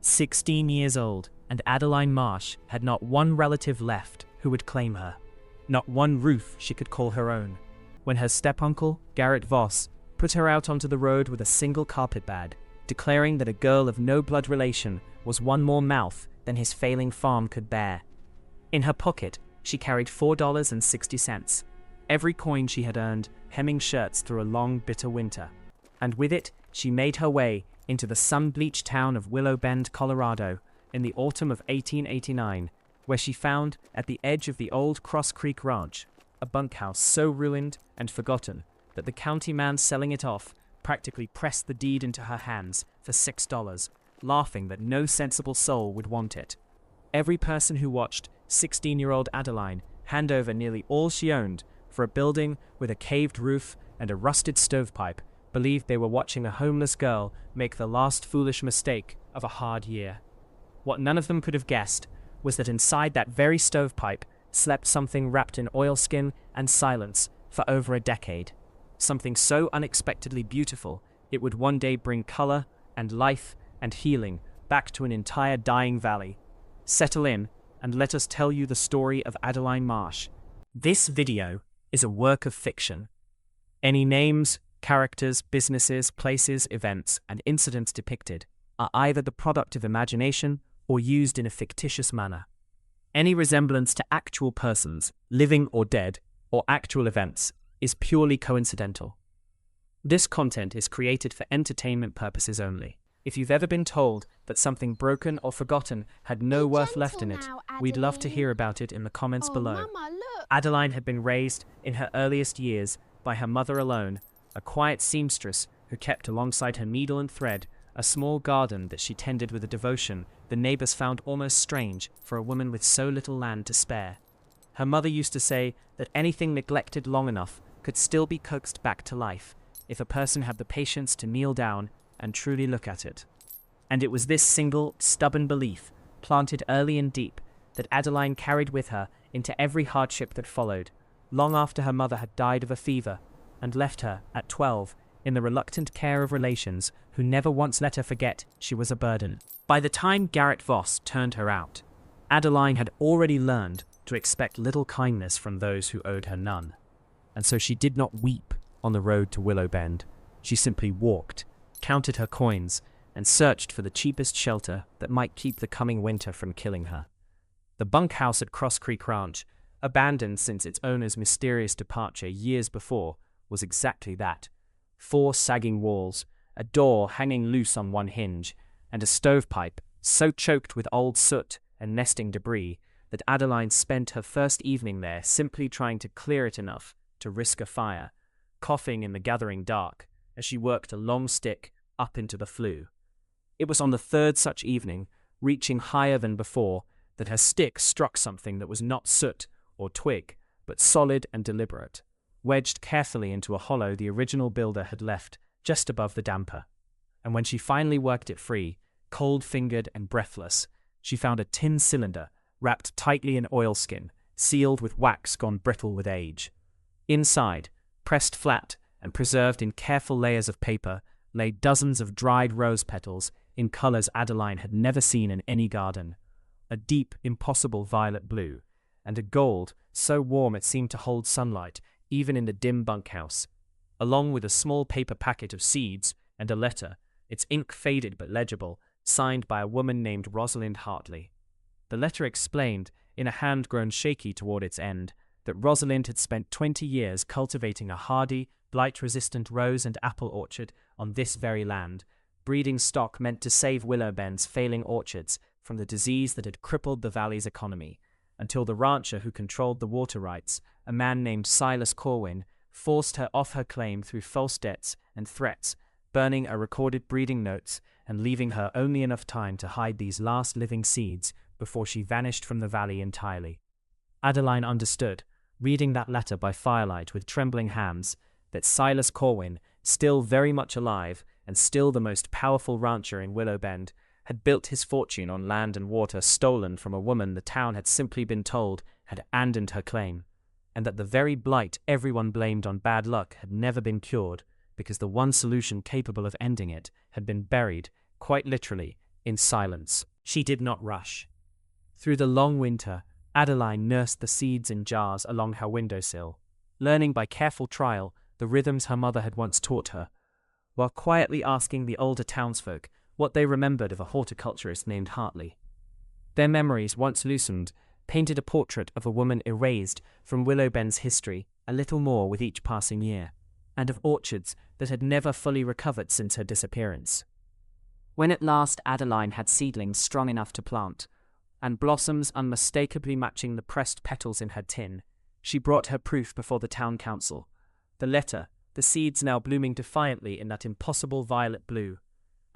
16 years old, and Adeline Marsh had not one relative left who would claim her. Not one roof she could call her own. When her step-uncle, Garrett Voss, put her out onto the road with a single carpetbag, declaring that a girl of no blood relation was one more mouth than his failing farm could bear. In her pocket, she carried $4.60, every coin she had earned hemming shirts through a long, bitter winter. And with it, she made her way into the sun-bleached town of Willow Bend, Colorado, in the autumn of 1889, where she found, at the edge of the old Cross Creek Ranch, a bunkhouse so ruined and forgotten that the county man selling it off practically pressed the deed into her hands for $6, laughing that no sensible soul would want it. Every person who watched 16-year-old Adeline hand over nearly all she owned for a building with a caved roof and a rusted stovepipe believed they were watching a homeless girl make the last foolish mistake of a hard year. What none of them could have guessed was that inside that very stovepipe slept something wrapped in oilskin and silence for over a decade. Something so unexpectedly beautiful it would one day bring color and life and healing back to an entire dying valley. Settle in and let us tell you the story of Adeline Marsh. This video is a work of fiction. Any names, characters, businesses, places, events, and incidents depicted are either the product of imagination or used in a fictitious manner. Any resemblance to actual persons, living or dead, or actual events is purely coincidental. This content is created for entertainment purposes only. If you've ever been told that something broken or forgotten had no worth left in it, we'd love to hear about it in the comments below. Mama, look. Adeline had been raised in her earliest years by her mother alone, a quiet seamstress who kept alongside her needle and thread a small garden that she tended with a devotion the neighbors found almost strange for a woman with so little land to spare. Her mother used to say that anything neglected long enough could still be coaxed back to life if a person had the patience to kneel down and truly look at it. And it was this single, stubborn belief, planted early and deep, that Adeline carried with her into every hardship that followed, long after her mother had died of a fever and left her, at 12, in the reluctant care of relations who never once let her forget she was a burden. By the time Garrett Voss turned her out, Adeline had already learned to expect little kindness from those who owed her none. And so she did not weep on the road to Willow Bend. She simply walked, counted her coins, and searched for the cheapest shelter that might keep the coming winter from killing her. The bunkhouse at Cross Creek Ranch, abandoned since its owner's mysterious departure years before, was exactly that. 4 sagging walls, a door hanging loose on one hinge, and a stovepipe so choked with old soot and nesting debris that Adeline spent her first evening there simply trying to clear it enough to risk a fire, coughing in the gathering dark as she worked a long stick up into the flue. It was on the 3rd such evening, reaching higher than before, that her stick struck something that was not soot or twig, but solid and deliberate, wedged carefully into a hollow the original builder had left just above the damper. And when she finally worked it free, cold-fingered and breathless, she found a tin cylinder wrapped tightly in oilskin, sealed with wax gone brittle with age. Inside, pressed flat and preserved in careful layers of paper, lay dozens of dried rose petals in colors Adeline had never seen in any garden, a deep, impossible violet blue, and a gold so warm it seemed to hold sunlight even in the dim bunkhouse, along with a small paper packet of seeds and a letter, its ink faded but legible, signed by a woman named Rosalind Hartley. The letter explained, in a hand grown shaky toward its end, that Rosalind had spent 20 years cultivating a hardy, blight-resistant rose and apple orchard on this very land, breeding stock meant to save Willow Bend's failing orchards from the disease that had crippled the valley's economy, until the rancher who controlled the water rights, a man named Silas Corwin, forced her off her claim through false debts and threats, burning a recorded breeding notes and leaving her only enough time to hide these last living seeds before she vanished from the valley entirely. Adeline understood, reading that letter by firelight with trembling hands, that Silas Corwin, still very much alive and still the most powerful rancher in Willow Bend, had built his fortune on land and water stolen from a woman the town had simply been told had abandoned her claim, and that the very blight everyone blamed on bad luck had never been cured, because the one solution capable of ending it had been buried, quite literally, in silence. She did not rush. Through the long winter, Adeline nursed the seeds in jars along her windowsill, learning by careful trial the rhythms her mother had once taught her, while quietly asking the older townsfolk what they remembered of a horticulturist named Hartley. Their memories, once loosened, painted a portrait of a woman erased from Willowbend's history a little more with each passing year, and of orchards that had never fully recovered since her disappearance. When at last Adeline had seedlings strong enough to plant, and blossoms unmistakably matching the pressed petals in her tin, she brought her proof before the town council. The letter, the seeds now blooming defiantly in that impossible violet blue,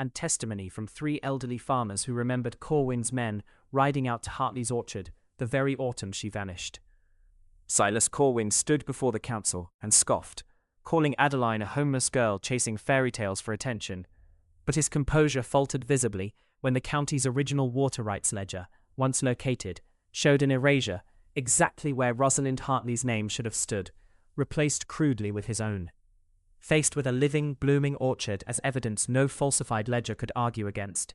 and testimony from 3 elderly farmers who remembered Corwin's men riding out to Hartley's orchard the very autumn she vanished. Silas Corwin stood before the council and scoffed, calling Adeline a homeless girl chasing fairy tales for attention, but his composure faltered visibly when the county's original water rights ledger, once located, showed an erasure exactly where Rosalind Hartley's name should have stood, replaced crudely with his own. Faced with a living, blooming orchard as evidence no falsified ledger could argue against,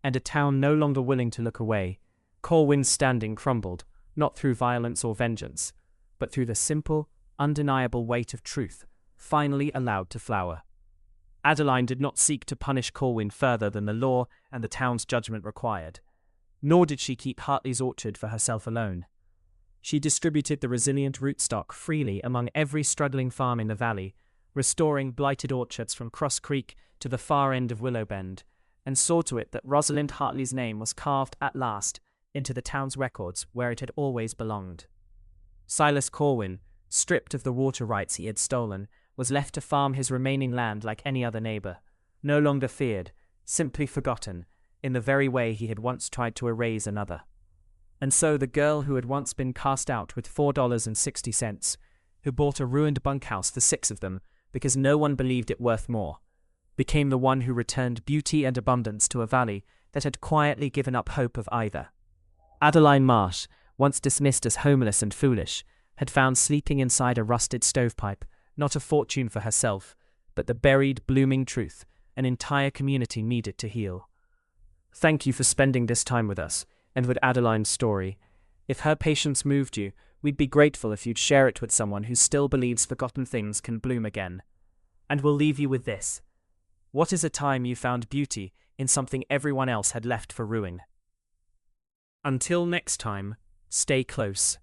and a town no longer willing to look away, Corwin's standing crumbled, not through violence or vengeance, but through the simple, undeniable weight of truth, finally allowed to flower. Adeline did not seek to punish Corwin further than the law and the town's judgment required, nor did she keep Hartley's orchard for herself alone. She distributed the resilient rootstock freely among every struggling farm in the valley, restoring blighted orchards from Cross Creek to the far end of Willowbend, and saw to it that Rosalind Hartley's name was carved at last into the town's records where it had always belonged. Silas Corwin, stripped of the water rights he had stolen, was left to farm his remaining land like any other neighbor, no longer feared, simply forgotten, in the very way he had once tried to erase another. And so the girl who had once been cast out with $4.60, who bought a ruined bunkhouse for 6 of them because no one believed it worth more, became the one who returned beauty and abundance to a valley that had quietly given up hope of either. Adeline Marsh, once dismissed as homeless and foolish, had found sleeping inside a rusted stovepipe not a fortune for herself, but the buried, blooming truth an entire community needed to heal. Thank you for spending this time with us, and with Adeline's story. If her patience moved you, we'd be grateful if you'd share it with someone who still believes forgotten things can bloom again. And we'll leave you with this. What is a time you found beauty in something everyone else had left for ruin? Until next time, stay close.